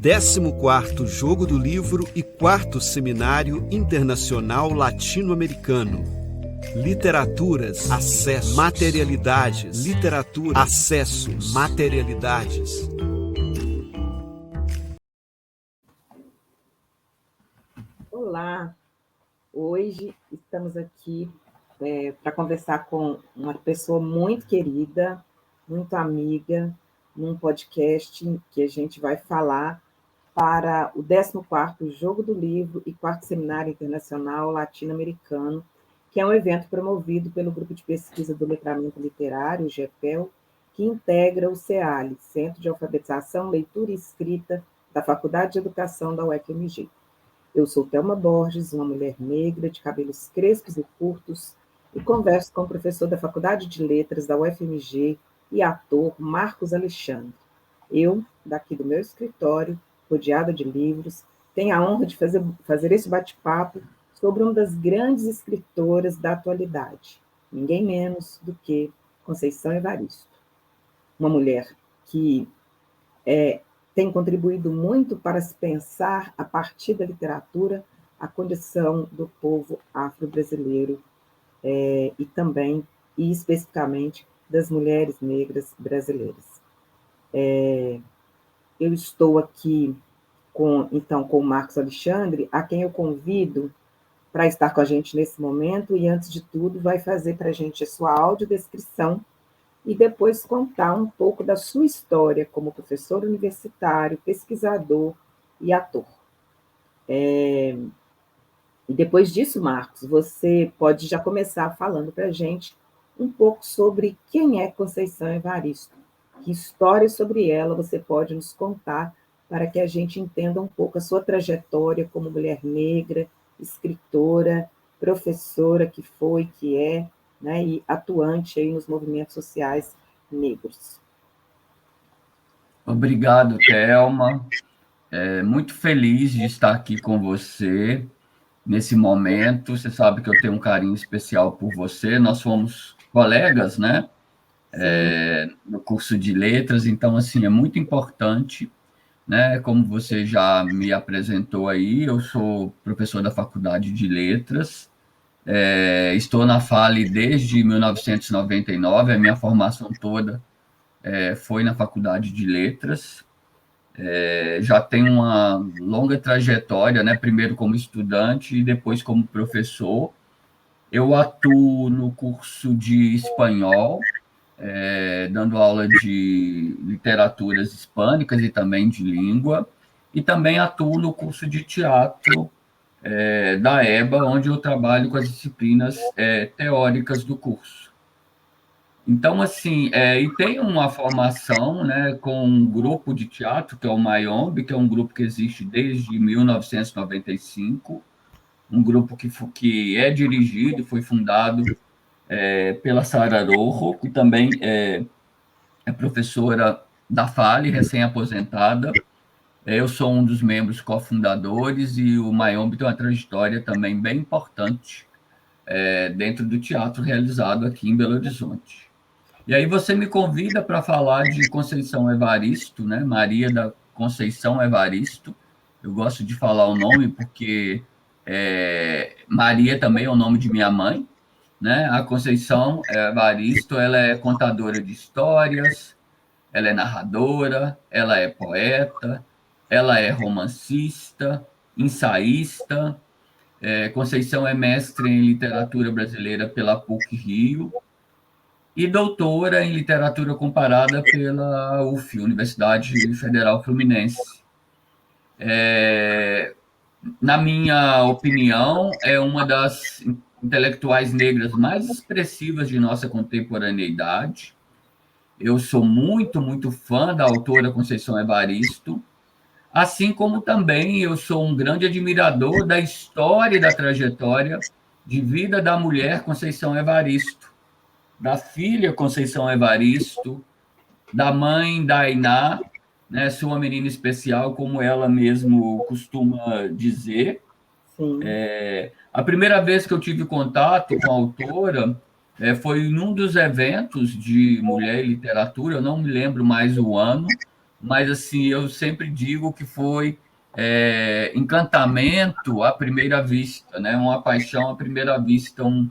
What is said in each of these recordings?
14º Jogo do Livro e 4º Seminário Internacional Latino-Americano. Literaturas, acesso, materialidades. Literatura, acesso, materialidades. Olá, hoje estamos aqui para conversar com uma pessoa muito querida, muito amiga, num podcast que a gente vai falar para o 14º Jogo do Livro e 4º Seminário Internacional Latino-Americano, que é um evento promovido pelo Grupo de Pesquisa do Letramento Literário, o GEPEL, que integra o CEALI, Centro de Alfabetização, Leitura e Escrita da Faculdade de Educação da UFMG. Eu sou Thelma Borges, uma mulher negra, de cabelos crespos e curtos, e converso com o professor da Faculdade de Letras da UFMG e ator Marcos Alexandre. Eu, daqui do meu escritório, rodeada de livros, tenho a honra de fazer esse bate-papo sobre uma das grandes escritoras da atualidade, ninguém menos do que Conceição Evaristo. Uma mulher que tem contribuído muito para se pensar, a partir da literatura, a condição do povo afro-brasileiro e também, e especificamente, das mulheres negras brasileiras. Eu estou aqui com o Marcos Alexandre, a quem eu convido para estar com a gente nesse momento, e antes de tudo vai fazer para a gente a sua audiodescrição e depois contar um pouco da sua história como professor universitário, pesquisador e ator. E depois disso, Marcos, você pode já começar falando para a gente um pouco sobre quem é Conceição Evaristo, que história sobre ela você pode nos contar para que a gente entenda um pouco a sua trajetória como mulher negra, escritora, professora que foi, que é, né, e atuante aí nos movimentos sociais negros. Obrigado, Thelma. Muito feliz de estar aqui com você nesse momento. Você sabe que eu tenho um carinho especial por você. Nós fomos colegas, né? No curso de letras, então, assim, é muito importante, né? Como você já me apresentou aí, eu sou professor da Faculdade de Letras, estou na FALE desde 1999, a minha formação toda foi na Faculdade de Letras. Já tenho uma longa trajetória, né? Primeiro como estudante e depois como professor. Eu atuo no curso de espanhol, dando aula de literaturas hispânicas e também de língua, e também atuo no curso de teatro da EBA, onde eu trabalho com as disciplinas teóricas do curso. Então, assim, e tem uma formação, né, com um grupo de teatro, que é o MAIOMB, que é um grupo que existe desde 1995, um grupo que é dirigido e foi fundado pela Sara Rojo, que também é professora da FALE, recém-aposentada. Eu sou um dos membros cofundadores e o MAIOMB tem uma trajetória também bem importante dentro do teatro realizado aqui em Belo Horizonte. E aí você me convida para falar de Conceição Evaristo, né? Maria da Conceição Evaristo. Eu gosto de falar o nome porque Maria também é o nome de minha mãe, né? A Conceição Evaristo, ela é contadora de histórias, ela é narradora, ela é poeta, ela é romancista, ensaísta. Conceição é mestre em literatura brasileira pela PUC-Rio, e doutora em literatura comparada pela UF, Universidade Federal Fluminense. Na minha opinião, é uma das intelectuais negras mais expressivas de nossa contemporaneidade. Eu sou muito, muito fã da autora Conceição Evaristo, assim como também eu sou um grande admirador da história e da trajetória de vida da mulher Conceição Evaristo, da filha Conceição Evaristo, da mãe Dainá, né, sua menina especial, como ela mesmo costuma dizer. A primeira vez que eu tive contato com a autora foi num dos eventos de Mulher e Literatura, eu não me lembro mais o ano, mas assim, eu sempre digo que foi encantamento à primeira vista, né? Uma paixão à primeira vista, um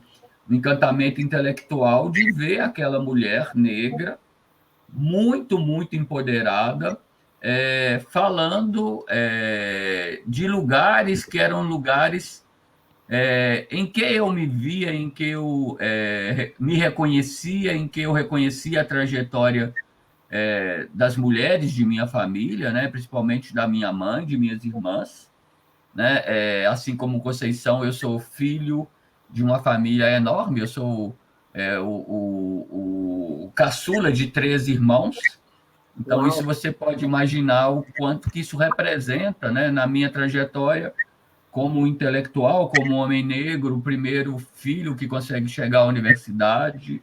encantamento intelectual de ver aquela mulher negra muito, muito empoderada, falando de lugares que eram lugares em que eu me via, em que eu me reconhecia, em que eu reconhecia a trajetória das mulheres de minha família, né, principalmente da minha mãe, de minhas irmãs, né, assim como Conceição, eu sou filho de uma família enorme, eu sou o caçula de 13 irmãos, então Uau! isso você pode imaginar o quanto que isso representa, né, na minha trajetória como intelectual, como homem negro, o primeiro filho que consegue chegar à universidade.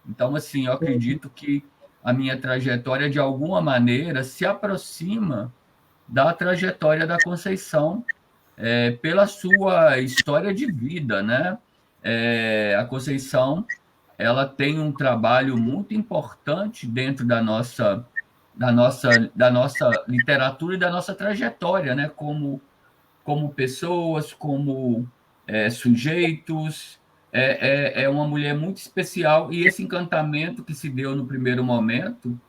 Então, assim, eu acredito que a minha trajetória, de alguma maneira, se aproxima da trajetória da Conceição, pela sua história de vida, né? A Conceição, ela tem um trabalho muito importante dentro da nossa literatura e da nossa trajetória, né? Como pessoas, como sujeitos. É uma mulher muito especial e esse encantamento que se deu no primeiro momento,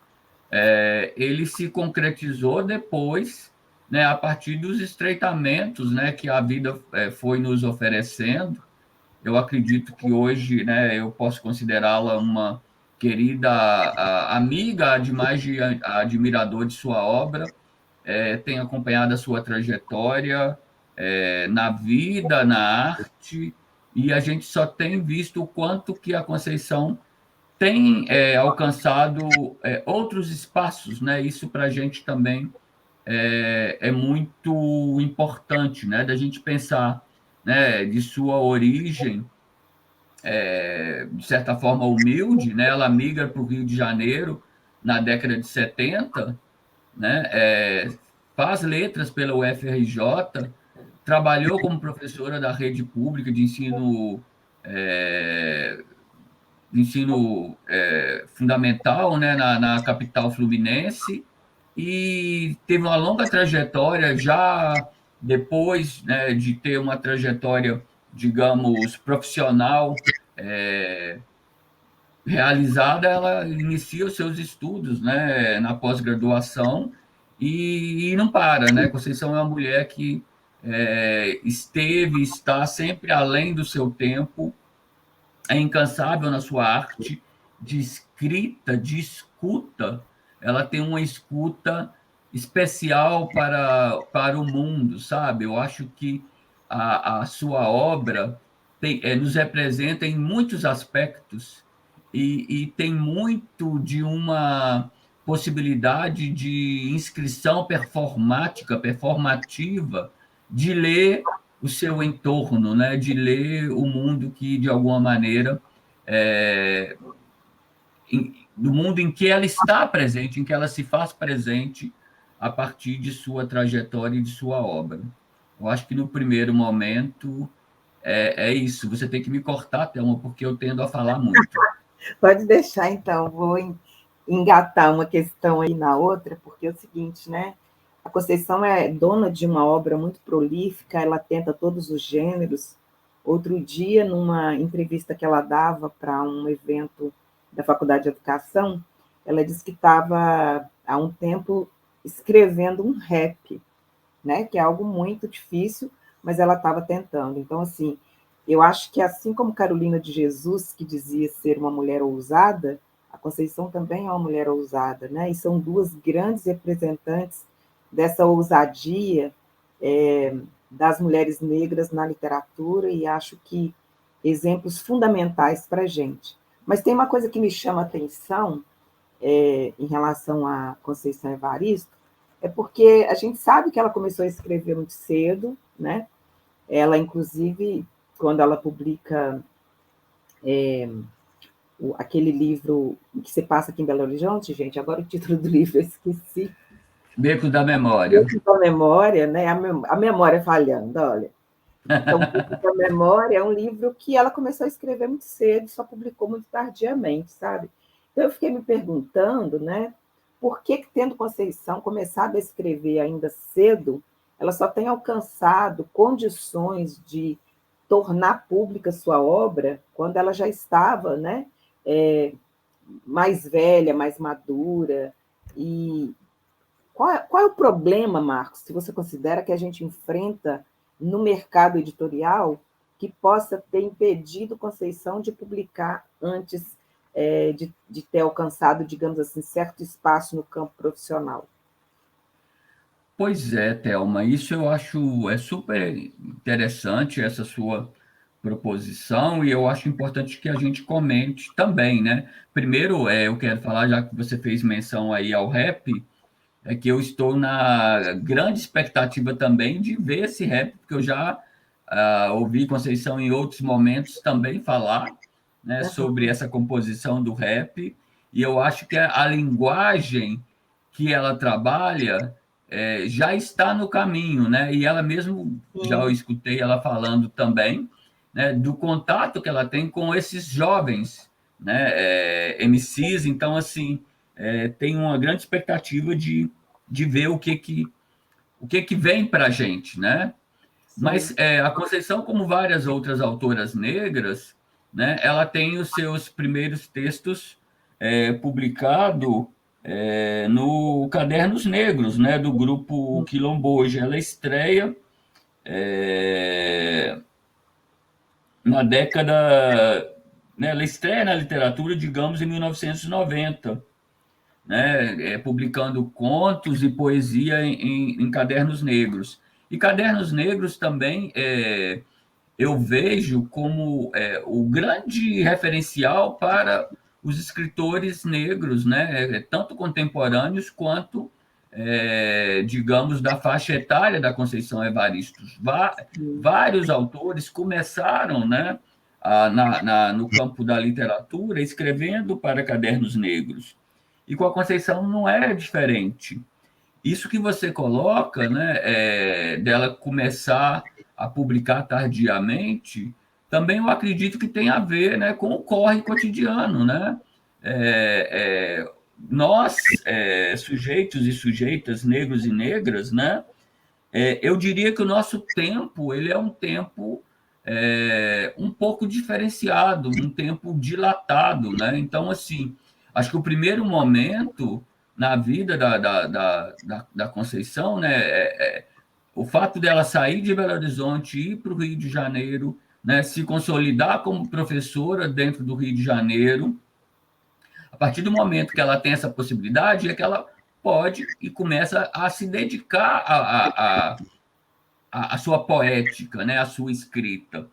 ele se concretizou depois, né, a partir dos estreitamentos, né, que a vida foi nos oferecendo. Eu acredito que hoje, né, eu posso considerá-la uma querida amiga, demais de admirador de sua obra, tenho acompanhado a sua trajetória na vida, na arte, e a gente só tem visto o quanto que a Conceição tem alcançado outros espaços, né? Isso para a gente também é muito importante, né? Da gente pensar, né, de sua origem, de certa forma humilde, né? Ela migra para o Rio de Janeiro na década de 70, né? Faz letras pela UFRJ, trabalhou como professora da rede pública de ensino fundamental, né, na capital fluminense, e teve uma longa trajetória já depois, né, de ter uma trajetória, digamos, profissional realizada, ela inicia os seus estudos, né, na pós-graduação e não para, né? Conceição é uma mulher que está sempre além do seu tempo, é incansável na sua arte de escrita, de escuta. Ela tem uma escuta especial para o mundo, sabe? Eu acho que a sua obra nos representa em muitos aspectos e tem muito de uma possibilidade de inscrição performativa, de ler o seu entorno, né? De ler o mundo que, de alguma maneira, do mundo em que ela está presente, em que ela se faz presente a partir de sua trajetória e de sua obra. Eu acho que, no primeiro momento, é isso. Você tem que me cortar, Thelma, porque eu tendo a falar muito. Pode deixar, então, vou engatar uma questão aí na outra, porque é o seguinte, né? A Conceição é dona de uma obra muito prolífica, ela tenta todos os gêneros. Outro dia, numa entrevista que ela dava para um evento da Faculdade de Educação, ela disse que estava, há um tempo, escrevendo um rap, né? Que é algo muito difícil, mas ela estava tentando. Então, assim, eu acho que assim como Carolina de Jesus, que dizia ser uma mulher ousada, a Conceição também é uma mulher ousada, né? E são duas grandes representantes dessa ousadia das mulheres negras na literatura e acho que exemplos fundamentais para a gente. Mas tem uma coisa que me chama a atenção em relação a Conceição Evaristo, é porque a gente sabe que ela começou a escrever muito cedo, né? Ela, inclusive, quando ela publica aquele livro que se passa aqui em Belo Horizonte, gente, agora o título do livro eu esqueci. Beco da Memória. Beco da Memória, né? A memória falhando, olha. Então, Beco da Memória é um livro que ela começou a escrever muito cedo, só publicou muito tardiamente, sabe? Então, eu fiquei me perguntando, né? por que, tendo Conceição começado a escrever ainda cedo, ela só tem alcançado condições de tornar pública sua obra quando ela já estava, né, mais velha, mais madura. E qual é o problema, Marcos, se você considera que a gente enfrenta no mercado editorial que possa ter impedido Conceição de publicar antes de ter alcançado, digamos assim, certo espaço no campo profissional? Pois é, Thelma, isso eu acho super interessante, essa sua proposição, e eu acho importante que a gente comente também, né? Primeiro, eu quero falar, já que você fez menção aí ao rap, é que eu estou na grande expectativa também de ver esse rap, porque eu já ouvi Conceição em outros momentos também falar, né, sobre essa composição do rap, e eu acho que a linguagem que ela trabalha já está no caminho, né? E ela mesmo, já eu escutei ela falando também, né, do contato que ela tem com esses jovens, né, MCs, então, assim, tem uma grande expectativa de ver o que vem para a gente, né? Mas a Conceição, como várias outras autoras negras, né, ela tem os seus primeiros textos publicados no Cadernos Negros, né, do grupo Quilombo. Hoje ela estreia na década, né, ela estreia na literatura, digamos, em 1990, né, publicando contos e poesia em Cadernos Negros. E Cadernos Negros também eu vejo como o grande referencial para os escritores negros, né, tanto contemporâneos quanto, digamos, da faixa etária da Conceição Evaristo. Vários autores começaram, né, no campo da literatura escrevendo para Cadernos Negros. E com a Conceição não é diferente. Isso que você coloca, né, dela começar a publicar tardiamente, também eu acredito que tem a ver, né, com o corre cotidiano, né? Nós, sujeitos e sujeitas, negros e negras, né, eu diria que o nosso tempo, ele é um tempo um pouco diferenciado, um tempo dilatado, né? Então, assim, acho que o primeiro momento na vida da Conceição, né, o fato dela sair de Belo Horizonte, ir para o Rio de Janeiro, né, se consolidar como professora dentro do Rio de Janeiro, a partir do momento que ela tem essa possibilidade, é que ela pode e começa a se dedicar a sua poética, né, a sua escrita.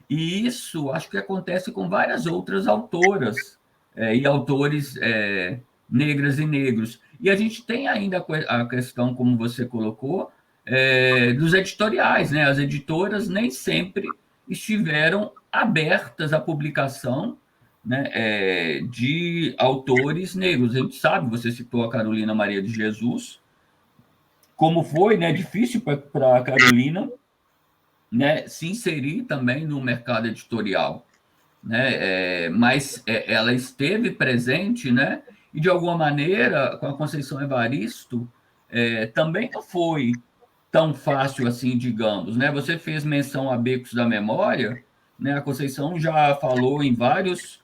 E isso acho que acontece com várias outras autoras e autores negras e negros. E a gente tem ainda a questão, como você colocou, dos editoriais, né? As editoras nem sempre estiveram abertas à publicação, né, de autores negros. A gente sabe, você citou a Carolina Maria de Jesus, como foi, né, difícil para a Carolina, né, se inserir também no mercado editorial, né, mas ela esteve presente, né, e de alguma maneira, com a Conceição Evaristo, também não foi tão fácil assim, digamos, né? Você fez menção a Becos da Memória, né? A Conceição já falou em vários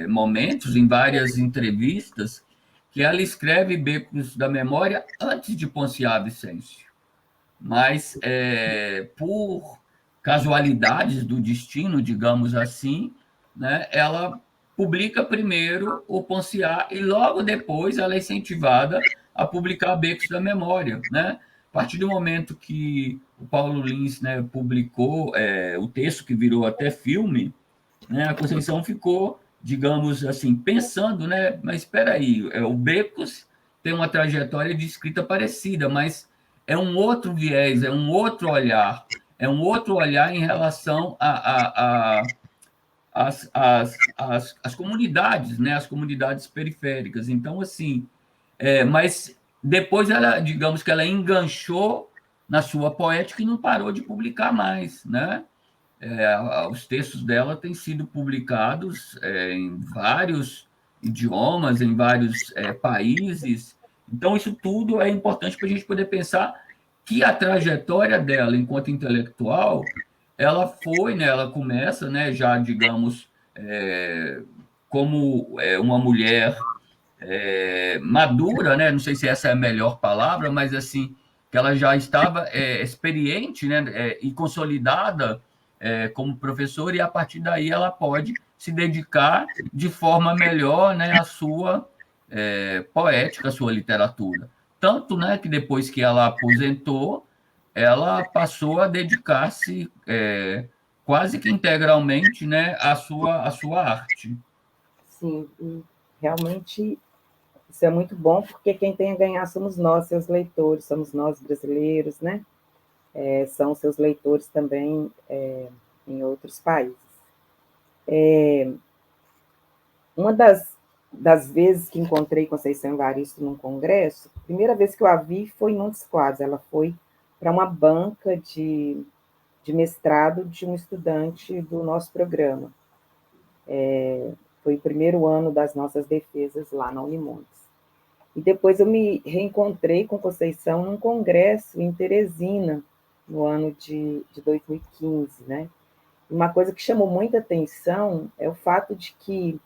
momentos, em várias entrevistas, que ela escreve Becos da Memória antes de Ponciar Vicêncio. Mas, por casualidades do destino, digamos assim, né, ela publica primeiro o Ponciar e logo depois ela é incentivada a publicar Becos da Memória, né? A partir do momento que o Paulo Lins, né, publicou o texto que virou até filme, né, a Conceição ficou, digamos assim, pensando, né, mas espera aí, o Becos tem uma trajetória de escrita parecida, mas é um outro viés, é um outro olhar em relação às comunidades, né, as comunidades periféricas. Então, assim, mas depois ela, digamos que ela enganchou na sua poética e não parou de publicar mais, né? Os textos dela têm sido publicados em vários idiomas, em vários países. Então, isso tudo é importante para a gente poder pensar que a trajetória dela, enquanto intelectual, ela foi, né, ela começa, né, já, digamos, como uma mulher madura, né, não sei se essa é a melhor palavra, mas assim, que ela já estava experiente, né, e consolidada como professora, e a partir daí ela pode se dedicar de forma melhor, né, à sua poética, à sua literatura. Tanto, né, que depois que ela aposentou, ela passou a dedicar-se quase que integralmente, né, à sua arte. Sim, e realmente isso é muito bom, porque quem tem a ganhar somos nós, seus leitores, somos nós brasileiros, né? São seus leitores também em outros países. Uma das vezes que encontrei Conceição Evaristo num congresso, a primeira vez que eu a vi foi em Montes Claros, ela foi para uma banca de mestrado de um estudante do nosso programa. Foi o primeiro ano das nossas defesas lá na Unimontes. E depois eu me reencontrei com Conceição num congresso em Teresina, no ano de 2015, né? Uma coisa que chamou muita atenção é o fato de que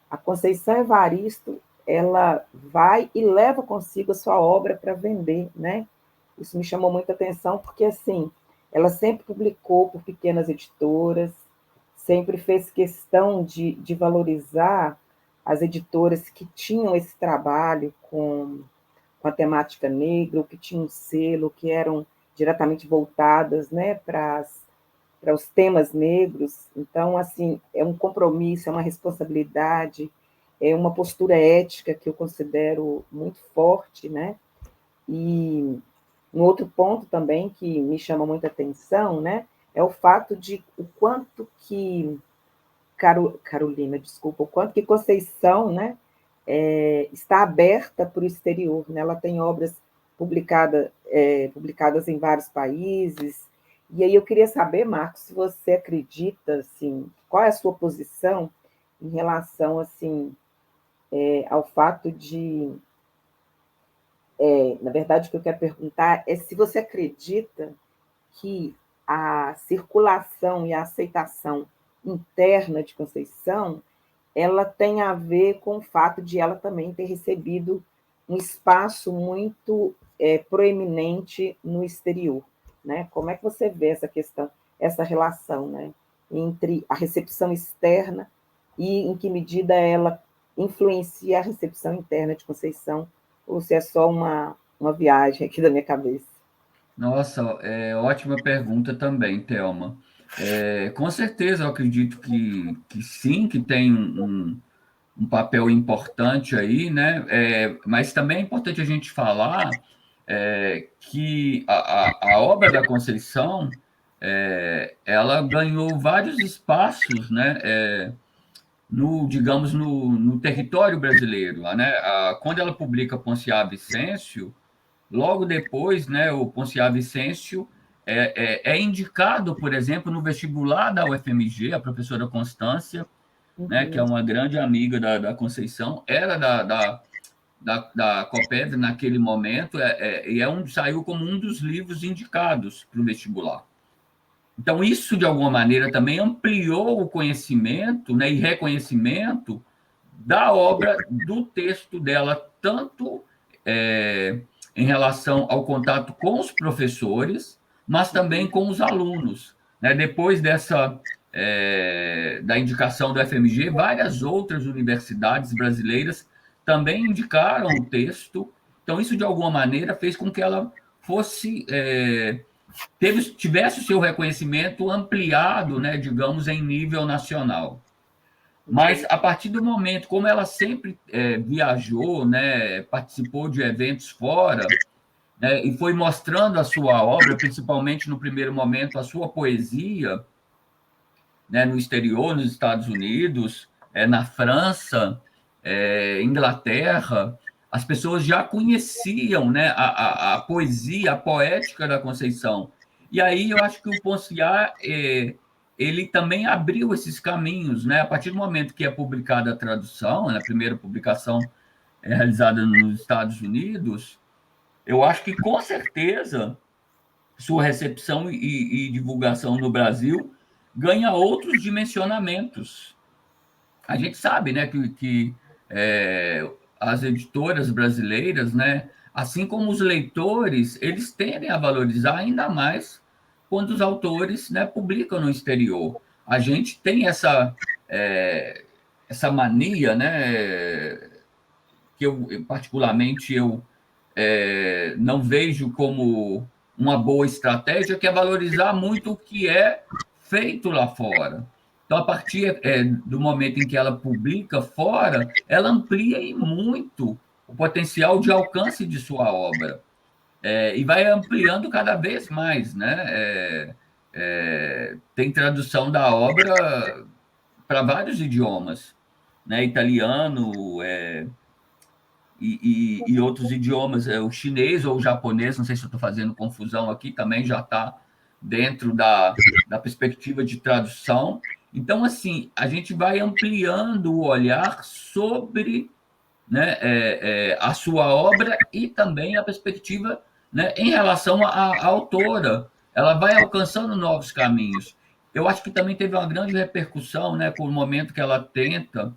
a Conceição Evaristo, ela vai e leva consigo a sua obra para vender, né? Isso me chamou muita atenção, porque, assim, ela sempre publicou por pequenas editoras, sempre fez questão de valorizar as editoras que tinham esse trabalho com a temática negra, ou que tinham um selo, que eram diretamente voltadas, né, para os temas negros. Então, assim, é um compromisso, é uma responsabilidade, é uma postura ética que eu considero muito forte, né? E um outro ponto também que me chama muita atenção, né, é o fato de o quanto que Carolina, desculpa, o quanto que Conceição, né, está aberta para o exterior, né? Ela tem obras publicadas em vários países. E aí eu queria saber, Marcos, se você acredita, assim, qual é a sua posição em relação, assim, ao fato de... na verdade, o que eu quero perguntar é se você acredita que a circulação e a aceitação interna de Conceição ela tem a ver com o fato de ela também ter recebido um espaço muito proeminente no exterior, né? Como é que você vê essa questão, essa relação, né, entre a recepção externa e em que medida ela influencia a recepção interna de Conceição, ou se é só uma viagem aqui da minha cabeça? Nossa, ótima pergunta também, Thelma. Com certeza, eu acredito que sim, que tem um papel importante aí, né? Mas também é importante a gente falar que a obra da Conceição ela ganhou vários espaços, né? Digamos, no território brasileiro, né? Quando ela publica Ponciá Vicêncio, logo depois, né, o Ponciá Vicêncio é indicado, por exemplo, no vestibular da UFMG, a professora Constância, né, que é uma grande amiga da Conceição, era da Copérnia naquele momento, e saiu como um dos livros indicados para o vestibular. Então, isso, de alguma maneira, também ampliou o conhecimento, né, e reconhecimento da obra, do texto dela, tanto em relação ao contato com os professores, mas também com os alunos. Né? Depois da indicação do FMG, várias outras universidades brasileiras também indicaram o texto. Então, isso, de alguma maneira, fez com que ela fosse... tivesse o seu reconhecimento ampliado, né, digamos, em nível nacional. Mas, a partir do momento, como ela sempre viajou, né, participou de eventos fora, né, e foi mostrando a sua obra, principalmente no primeiro momento, a sua poesia, né, no exterior, nos Estados Unidos, na França, Inglaterra, as pessoas já conheciam, né, a poesia, a poética da Conceição. E aí eu acho que o Ponciá ele também abriu esses caminhos, né? A partir do momento que é publicada a tradução, né, a primeira publicação é realizada nos Estados Unidos, eu acho que, com certeza, sua recepção e divulgação no Brasil ganha outros dimensionamentos. A gente sabe, né, que as editoras brasileiras, né, assim como os leitores, eles tendem a valorizar ainda mais quando os autores, né, publicam no exterior. A gente tem essa mania, né, que particularmente, não vejo como uma boa estratégia, que é valorizar muito o que é feito lá fora. Então, a partir do momento em que ela publica fora, ela amplia e muito o potencial de alcance de sua obra. E vai ampliando cada vez mais, né? Tem tradução da obra para vários idiomas, né? Italiano, e outros idiomas, o chinês ou o japonês, não sei se eu estou fazendo confusão aqui, também já está dentro da perspectiva de tradução. Então, assim, a gente vai ampliando o olhar sobre, né, a sua obra e também a perspectiva, né, em relação à autora. Ela vai alcançando novos caminhos. Eu acho que também teve uma grande repercussão, né, com o momento que ela tenta,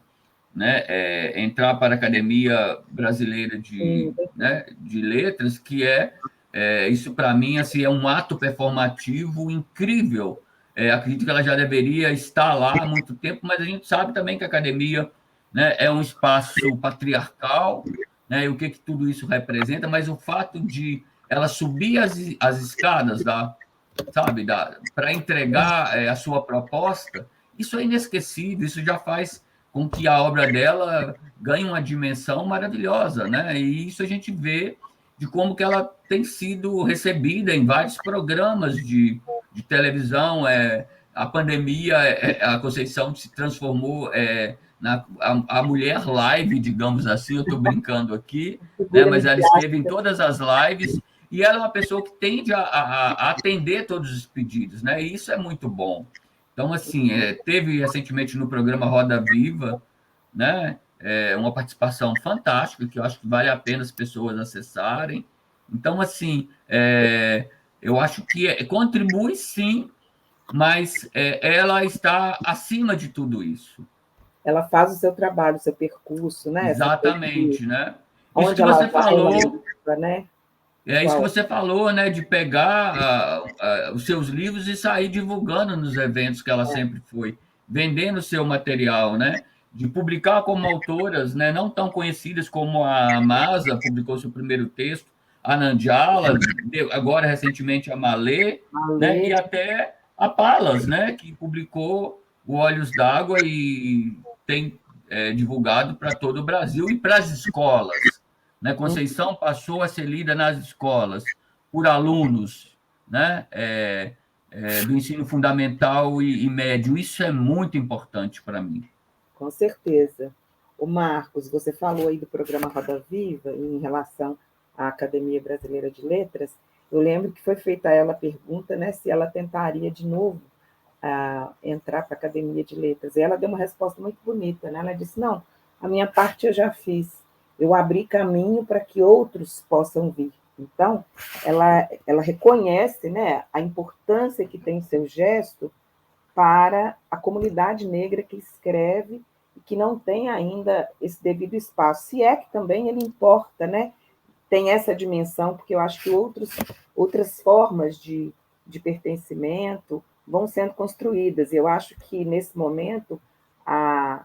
né, entrar para a Academia Brasileira né, de Letras, que isso para mim assim, é um ato performativo incrível. Acredito que ela já deveria estar lá há muito tempo, mas a gente sabe também que a academia, né, é um espaço patriarcal, né, e o que tudo isso representa, mas o fato de ela subir as escadas para entregar a sua proposta, isso é inesquecível, isso já faz com que a obra dela ganhe uma dimensão maravilhosa, né? E isso a gente vê de como que ela tem sido recebida em vários programas de televisão. A pandemia, a Conceição se transformou a mulher live, digamos assim, eu estou brincando aqui, né? Mas ela esteve em todas as lives e ela é uma pessoa que tende a atender todos os pedidos, né? E isso é muito bom. Então, assim, teve recentemente no programa Roda Viva, né? Uma participação fantástica, que eu acho que vale a pena as pessoas acessarem. Então, assim, eu acho que contribui sim, mas ela está acima de tudo isso. Ela faz o seu trabalho, o seu percurso, né? Exatamente, né? Isso Onde que ela você vai, ela falou, leva, né? isso que você falou, né? De pegar os seus livros e sair divulgando nos eventos que ela sempre foi, vendendo o seu material, né? De publicar como autoras, né? Não tão conhecidas como a Masa, publicou seu primeiro texto, a Nandiala, agora recentemente a Malê, né? E até a Palas, né? Que publicou o Olhos d'Água e tem divulgado para todo o Brasil e para as escolas, né? Conceição passou a ser lida nas escolas por alunos, né? Do ensino fundamental e médio. Isso é muito importante para mim. Com certeza. O Marcos, você falou aí do programa Roda Viva em relação à Academia Brasileira de Letras. Eu lembro que foi feita a ela a pergunta, né, se ela tentaria de novo entrar para a Academia de Letras. E ela deu uma resposta muito bonita, né? Ela disse: não, a minha parte eu já fiz. Eu abri caminho para que outros possam vir. Então, ela reconhece, né, a importância que tem seu gesto para a comunidade negra que escreve e que não tem ainda esse devido espaço. Se é que também ele importa, né? Tem essa dimensão, porque eu acho que outras formas de pertencimento vão sendo construídas. Eu acho que, nesse momento, a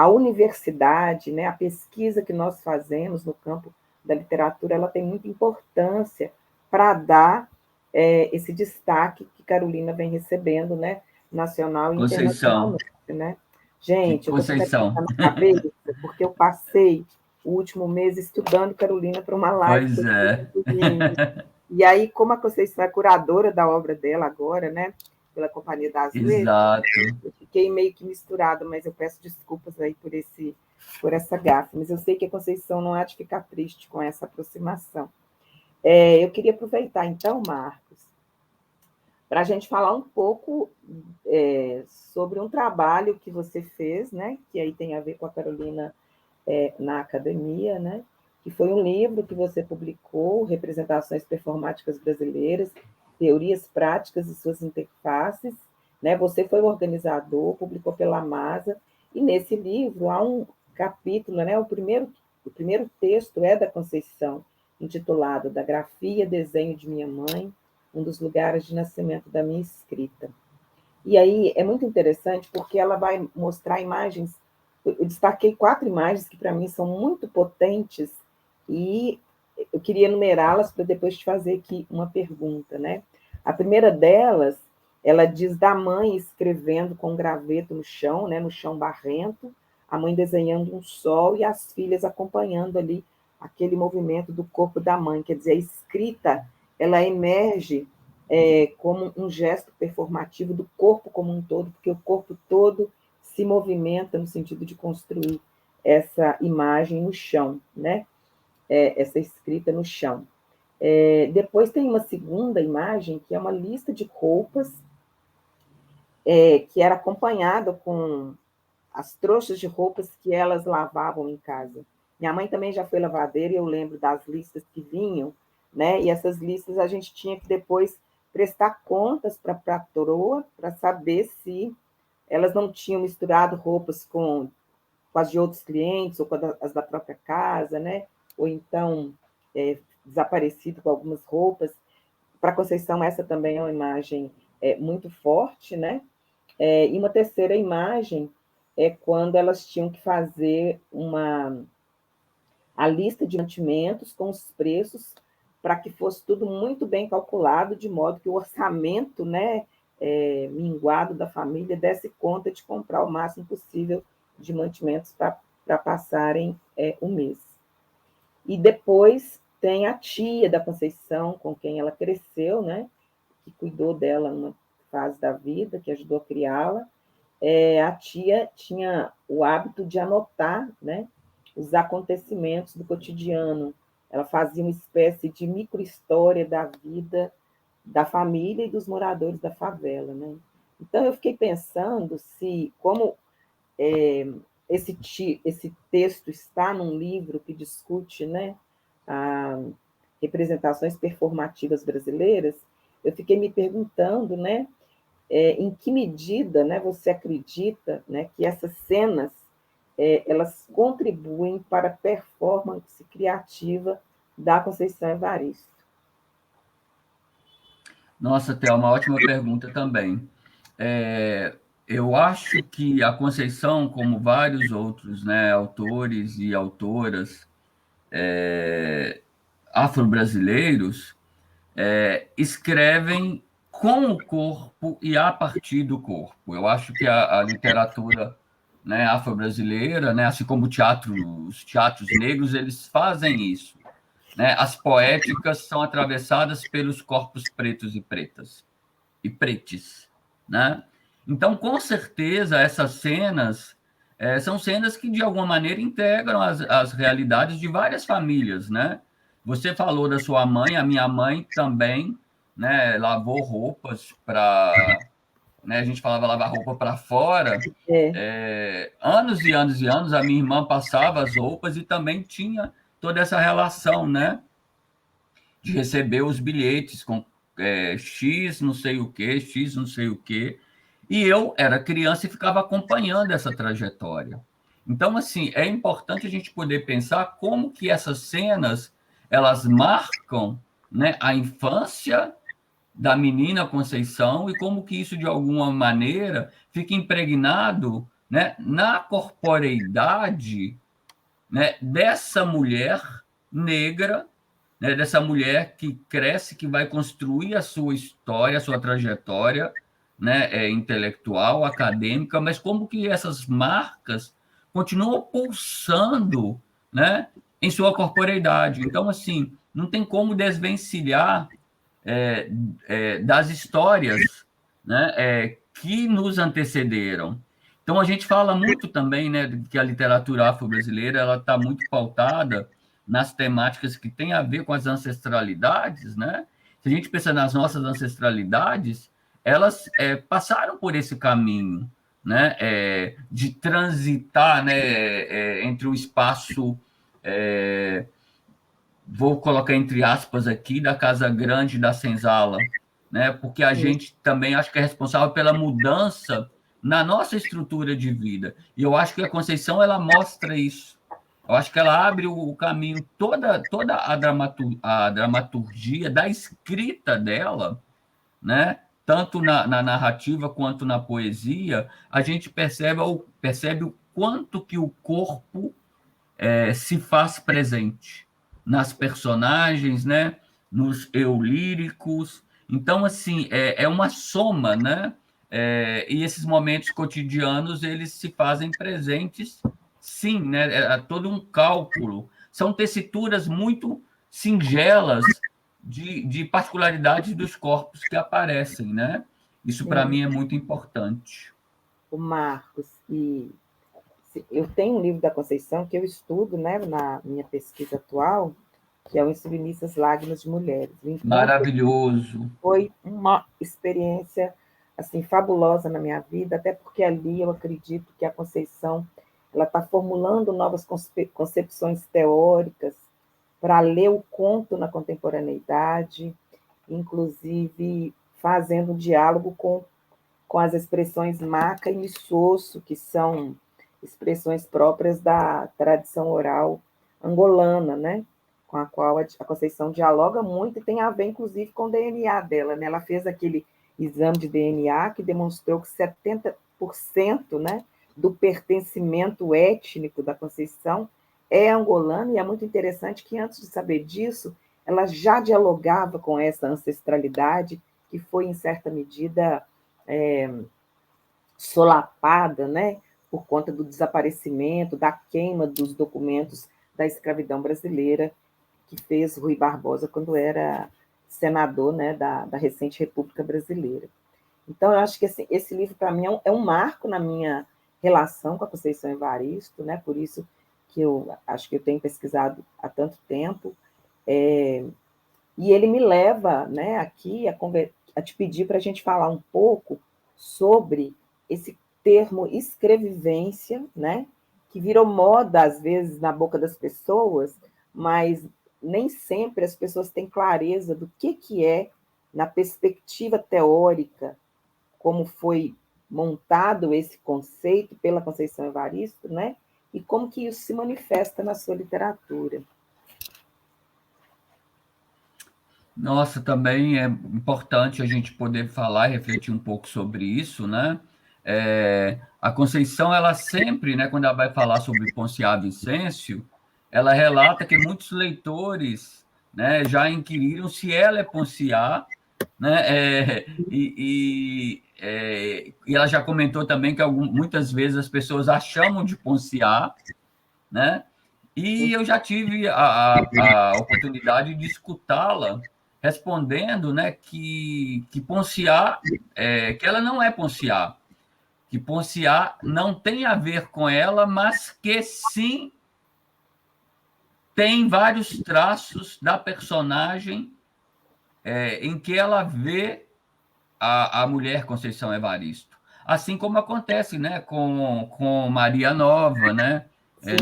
universidade, né, a pesquisa que nós fazemos no campo da literatura, ela tem muita importância para dar esse destaque que Carolina vem recebendo, né, nacional e internacionalmente, né? Gente, eu estou Conceição. na cabeça, porque eu passei o último mês estudando Carolina para uma live. Pois é. E aí, como a Conceição é curadora da obra dela agora, né, pela Companhia das Exato. Letras, eu fiquei meio que misturada, mas eu peço desculpas aí por essa gafe. Mas eu sei que a Conceição não há de ficar triste com essa aproximação. Eu queria aproveitar, então, Marcos, para a gente falar um pouco sobre um trabalho que você fez, né, que aí tem a ver com a Carolina na academia, né, que foi um livro que você publicou, Representações Performáticas Brasileiras, Teorias Práticas e Suas Interfaces, né, você foi o organizador, publicou pela Masa, e nesse livro há um capítulo, né, o primeiro texto é da Conceição, intitulado Da Grafia, Desenho de Minha Mãe, um dos lugares de nascimento da minha escrita. E aí é muito interessante porque ela vai mostrar imagens. Eu destaquei 4 imagens que para mim são muito potentes e eu queria enumerá-las para depois te fazer aqui uma pergunta, né? A primeira delas, ela diz da mãe escrevendo com graveto no chão, né, no chão barrento, a mãe desenhando um sol e as filhas acompanhando ali aquele movimento do corpo da mãe. Quer dizer, a escrita, ela emerge como um gesto performativo do corpo como um todo, porque o corpo todo se movimenta no sentido de construir essa imagem no chão, né? Essa escrita no chão. Depois tem uma segunda imagem, que é uma lista de roupas, que era acompanhada com as trouxas de roupas que elas lavavam em casa. Minha mãe também já foi lavadeira e eu lembro das listas que vinham, né? E essas listas a gente tinha que depois prestar contas para a patroa para saber se elas não tinham misturado roupas com as de outros clientes ou com as da própria casa, né? Ou então desaparecido com algumas roupas. Para Conceição, essa também é uma imagem muito forte, né? E uma terceira imagem é quando elas tinham que fazer a lista de mantimentos com os preços para que fosse tudo muito bem calculado, de modo que o orçamento, né, minguado da família desse conta de comprar o máximo possível de mantimentos para passarem o mês. E depois tem a tia da Conceição, com quem ela cresceu, né, que cuidou dela numa fase da vida, que ajudou a criá-la. A tia tinha o hábito de anotar, né, os acontecimentos do cotidiano. Ela fazia uma espécie de microhistória da vida da família e dos moradores da favela, né? Então eu fiquei pensando se, como esse texto está num livro que discute, né, a representações performativas brasileiras, eu fiquei me perguntando, né, em que medida, né, você acredita, né, que essas cenas elas contribuem para a performance criativa da Conceição Evaristo? Nossa, Théo, uma ótima pergunta também. Eu acho que a Conceição, como vários outros, né, autores e autoras afro-brasileiros, escrevem com o corpo e a partir do corpo. Eu acho que a literatura, né, afro-brasileira, né, assim como os teatros negros, eles fazem isso. Né? As poéticas são atravessadas pelos corpos pretos e pretas, e pretes. Né? Então, com certeza, essas cenas são cenas que, de alguma maneira, integram as realidades de várias famílias. Né? Você falou da sua mãe, a minha mãe também, né, lavou roupas para... Né, a gente falava lavar roupa para fora. Anos e anos e anos, a minha irmã passava as roupas e também tinha toda essa relação, né? De receber os bilhetes com X não sei o que, X não sei o que. E eu era criança e ficava acompanhando essa trajetória. Então, assim, é importante a gente poder pensar como que essas cenas, elas marcam, né, a infância da menina Conceição e como que isso, de alguma maneira, fica impregnado, né, na corporeidade, né, dessa mulher negra, né, dessa mulher que cresce, que vai construir a sua história, a sua trajetória, né, intelectual, acadêmica, mas como que essas marcas continuam pulsando, né, em sua corporeidade. Então, assim, não tem como desvencilhar das histórias, né, que nos antecederam. Então, a gente fala muito também, né, que a literatura afro-brasileira ela está muito pautada nas temáticas que têm a ver com as ancestralidades, né? Se a gente pensa nas nossas ancestralidades, elas passaram por esse caminho, né, de transitar, né, entre o espaço, vou colocar entre aspas aqui, da Casa Grande e da Senzala, né, porque a gente também acho que é responsável pela mudança na nossa estrutura de vida. E eu acho que a Conceição, ela mostra isso. Eu acho que ela abre o caminho, toda a dramaturgia da escrita dela, né? Tanto na narrativa quanto na poesia, a gente percebe o quanto que o corpo se faz presente nas personagens, né? Nos eu líricos. Então, assim, é uma soma, né? E esses momentos cotidianos, eles se fazem presentes, sim, né? É todo um cálculo. São tessituras muito singelas de particularidades dos corpos que aparecem, né? Isso, para mim, é muito importante. O Marcos, e eu tenho um livro da Conceição que eu estudo, né, na minha pesquisa atual, que é o Insubmissas Lágrimas de Mulheres. Maravilhoso. Foi uma experiência assim fabulosa na minha vida, até porque ali eu acredito que a Conceição ela está formulando novas concepções teóricas para ler o conto na contemporaneidade, inclusive fazendo um diálogo com as expressões maca e missoço, que são expressões próprias da tradição oral angolana, né? Com a qual a Conceição dialoga muito e tem a ver, inclusive, com o DNA dela. Né? Ela fez aquele exame de DNA que demonstrou que 70%, né, do pertencimento étnico da Conceição é angolano, e é muito interessante que, antes de saber disso, ela já dialogava com essa ancestralidade que foi, em certa medida, solapada, né, por conta do desaparecimento, da queima dos documentos da escravidão brasileira, que fez Rui Barbosa quando era senador, né, da recente República Brasileira. Então, eu acho que esse livro, para mim, é um marco na minha relação com a Conceição Evaristo, né, por isso que eu acho que eu tenho pesquisado há tanto tempo, e ele me leva, né, aqui a te pedir para a gente falar um pouco sobre esse termo escrevivência, né, que virou moda, às vezes, na boca das pessoas, mas nem sempre as pessoas têm clareza do que é, na perspectiva teórica, como foi montado esse conceito pela Conceição Evaristo, né, e como que isso se manifesta na sua literatura. Nossa, também é importante a gente poder falar e refletir um pouco sobre isso, né? A Conceição, ela sempre, né, quando ela vai falar sobre Ponciá Vicêncio, ela relata que muitos leitores, né, já inquiriram se ela é Ponciá, né? E ela já comentou também que muitas vezes as pessoas a chamam de Ponciá, né? E eu já tive a oportunidade de escutá-la respondendo, né, que Ponciá, que ela não é Ponciá, que Ponciá não tem a ver com ela, mas que sim tem vários traços da personagem em que ela vê a mulher Conceição Evaristo. Assim como acontece, né, com Maria Nova, né,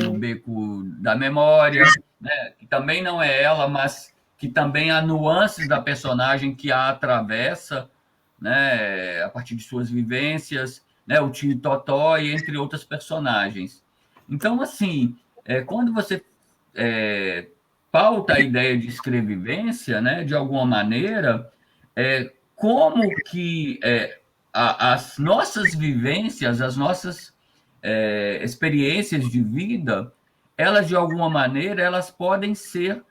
no Beco da Memória, né, que também não é ela, mas que também há nuances da personagem que a atravessa, né, a partir de suas vivências, né, o tio Totó e entre outras personagens. Então, assim, quando você pauta a ideia de escrevivência, né, de alguma maneira, como que as nossas vivências, as nossas experiências de vida, elas, de alguma maneira, elas podem ser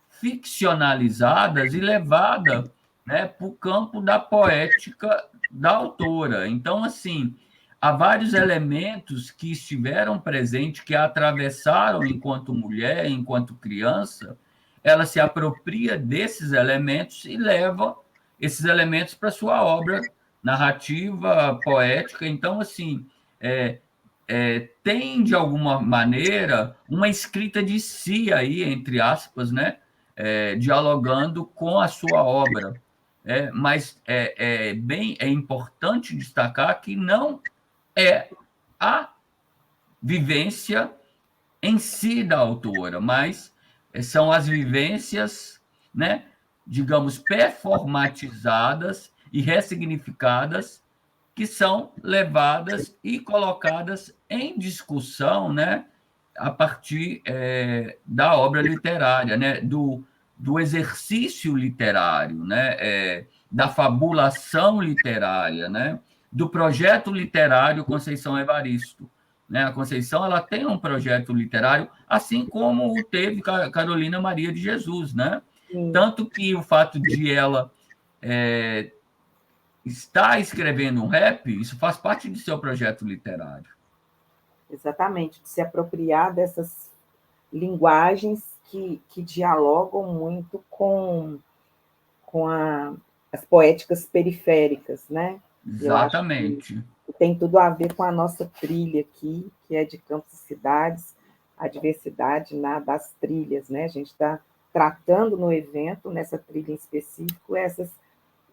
ficcionalizadas e levadas, né, para o campo da poética da autora. Então, assim, há vários elementos que estiveram presentes, que a atravessaram enquanto mulher, enquanto criança, ela se apropria desses elementos e leva esses elementos para sua obra narrativa, poética. Então, assim, tem, de alguma maneira, uma escrita de si aí, entre aspas, né? Dialogando com a sua obra. mas é importante destacar que não é a vivência em si da autora, mas são as vivências, né, digamos, performatizadas e ressignificadas que são levadas e colocadas em discussão, né, a partir da obra literária, né, do exercício literário, né, da fabulação literária, né, do projeto literário Conceição Evaristo. Né? A Conceição ela tem um projeto literário, assim como o teve Carolina Maria de Jesus. Né? Tanto que o fato de ela estar escrevendo um rap, isso faz parte de seu projeto literário. Exatamente, de se apropriar dessas linguagens que dialogam muito com as poéticas periféricas, né? Exatamente. Eu acho que tem tudo a ver com a nossa trilha aqui, que é de campos e cidades, a diversidade das trilhas, né? A gente está tratando no evento, nessa trilha em específico, essas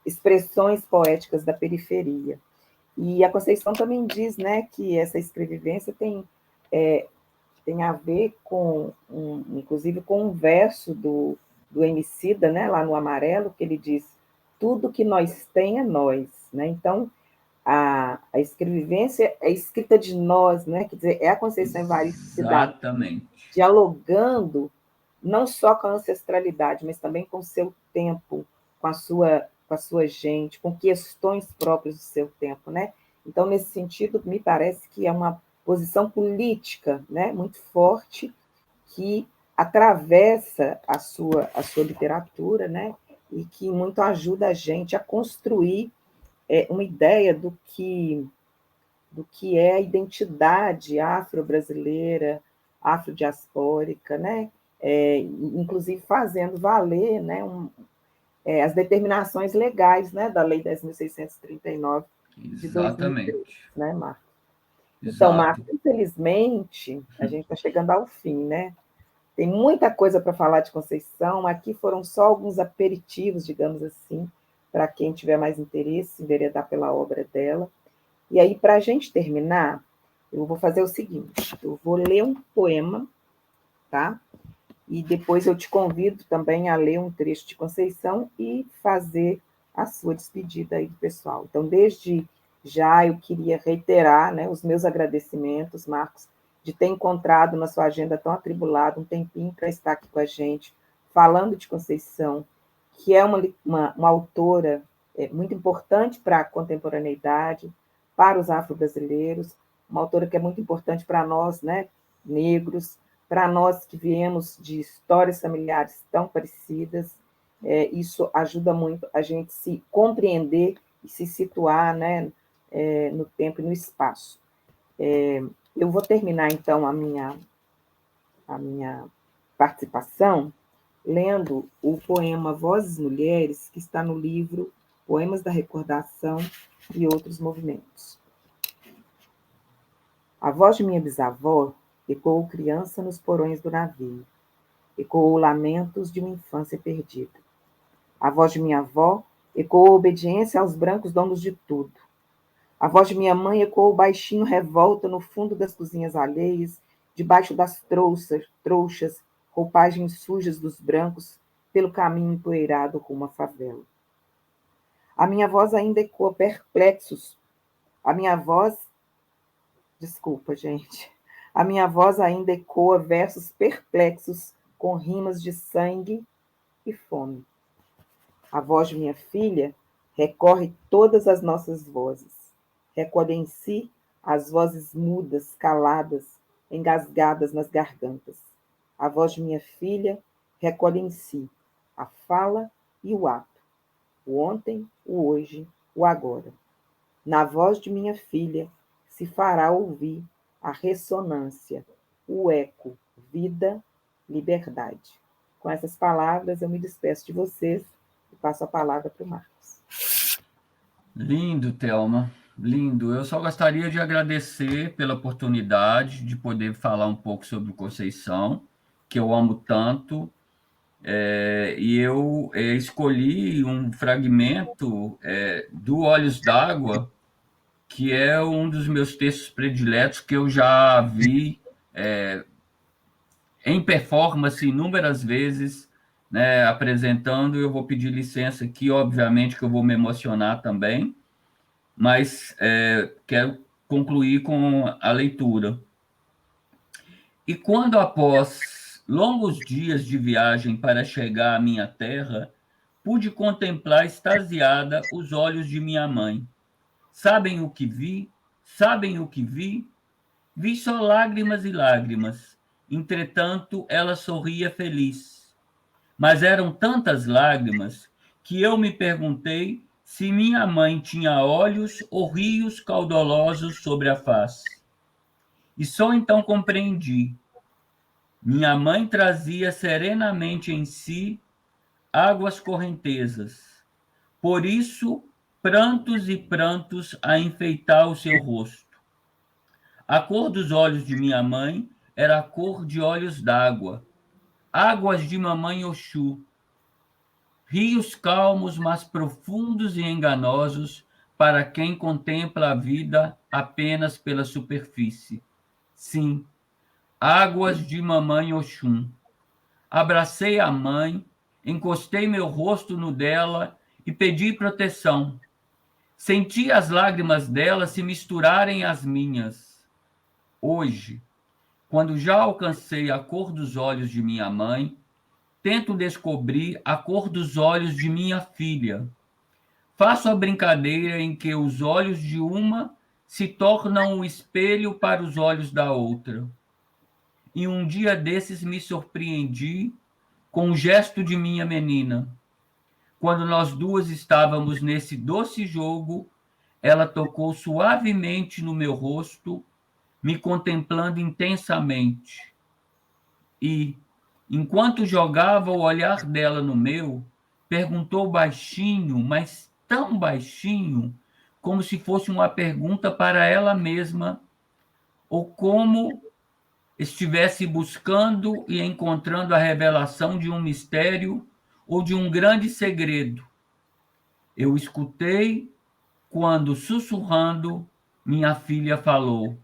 expressões poéticas da periferia. E a Conceição também diz, né, que essa escrevivência tem a ver com, inclusive, com um verso do Emicida, né, lá no Amarelo, que ele diz: tudo que nós tem é nós. Né? Então, a escrevivência é escrita de nós, né? Quer dizer, é a Conceição Evaristo Cidade dialogando não só com a ancestralidade, mas também com o seu tempo, com a sua gente, com questões próprias do seu tempo. Né? Então, nesse sentido, me parece que é uma posição política, né, muito forte, que atravessa a sua literatura, né, e que muito ajuda a gente a construir uma ideia do que é a identidade afro-brasileira, afrodiaspórica, né, inclusive fazendo valer, né, as determinações legais, né, da Lei 10.639 de 2003, né, Marcos? Então, Marcos, infelizmente, a gente está chegando ao fim, né? Tem muita coisa para falar de Conceição. Aqui foram só alguns aperitivos, digamos assim, para quem tiver mais interesse em enveredar pela obra dela. E aí, para a gente terminar, eu vou fazer o seguinte: eu vou ler um poema, tá? E depois eu te convido também a ler um trecho de Conceição e fazer a sua despedida aí do pessoal. Então, desde já eu queria reiterar, né, os meus agradecimentos, Marcos, de ter encontrado na sua agenda tão atribulada um tempinho para estar aqui com a gente, falando de Conceição, que é uma autora muito importante para a contemporaneidade, para os afro-brasileiros, uma autora que é muito importante para nós, né, negros, para nós que viemos de histórias familiares tão parecidas. Isso ajuda muito a gente se compreender e se situar, né, no tempo e no espaço. Eu vou terminar, então, a minha participação lendo o poema Vozes Mulheres, que está no livro Poemas da Recordação e Outros Movimentos. A voz de minha bisavó ecoou criança nos porões do navio, ecoou lamentos de uma infância perdida. A voz de minha avó ecoou obediência aos brancos donos de tudo. A voz de minha mãe ecoou baixinho revolta no fundo das cozinhas alheias, debaixo das trouxas, roupagens sujas dos brancos, pelo caminho empoeirado rumo à favela. A minha voz ainda ecoa perplexos. Desculpa, gente. A minha voz ainda ecoa versos perplexos com rimas de sangue e fome. A voz de minha filha recorre todas as nossas vozes. Recolhe em si as vozes mudas, caladas, engasgadas nas gargantas. A voz de minha filha recolhe em si a fala e o ato, o ontem, o hoje, o agora. Na voz de minha filha se fará ouvir a ressonância, o eco, vida, liberdade. Com essas palavras, eu me despeço de vocês e passo a palavra para o Marcos. Lindo, Thelma, lindo. Eu só gostaria de agradecer pela oportunidade de poder falar um pouco sobre o Conceição, que eu amo tanto, E eu escolhi um fragmento do Olhos d'Água, que é um dos meus textos prediletos, que eu já vi em performance inúmeras vezes, né, apresentando. Eu vou pedir licença aqui, obviamente que eu vou me emocionar também, mas quero concluir com a leitura. E quando, após longos dias de viagem para chegar à minha terra, pude contemplar extasiada os olhos de minha mãe. Sabem o que vi? Sabem o que vi? Vi só lágrimas e lágrimas. Entretanto, ela sorria feliz. Mas eram tantas lágrimas que eu me perguntei se minha mãe tinha olhos ou rios caudalosos sobre a face. E só então compreendi. Minha mãe trazia serenamente em si águas correntezas. Por isso, prantos e prantos a enfeitar o seu rosto. A cor dos olhos de minha mãe era a cor de olhos d'água, águas de mamãe Oxu, rios calmos, mas profundos e enganosos para quem contempla a vida apenas pela superfície. Sim, águas de mamãe Oxum. Abracei a mãe, encostei meu rosto no dela e pedi proteção. Senti as lágrimas dela se misturarem às minhas. Hoje, quando já alcancei a cor dos olhos de minha mãe, tento descobrir a cor dos olhos de minha filha. Faço a brincadeira em que os olhos de uma se tornam o espelho para os olhos da outra. E um dia desses me surpreendi com o gesto de minha menina. Quando nós duas estávamos nesse doce jogo, ela tocou suavemente no meu rosto, me contemplando intensamente. E, enquanto jogava o olhar dela no meu, perguntou baixinho, mas tão baixinho, como se fosse uma pergunta para ela mesma, ou como estivesse buscando e encontrando a revelação de um mistério ou de um grande segredo. Eu escutei quando, sussurrando, minha filha falou: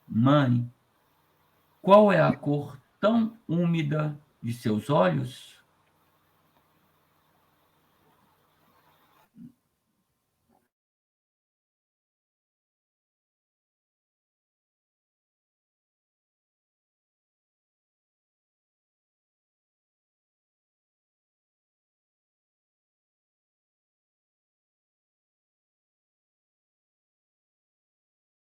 Mãe, qual é a cor tão úmida de seus olhos?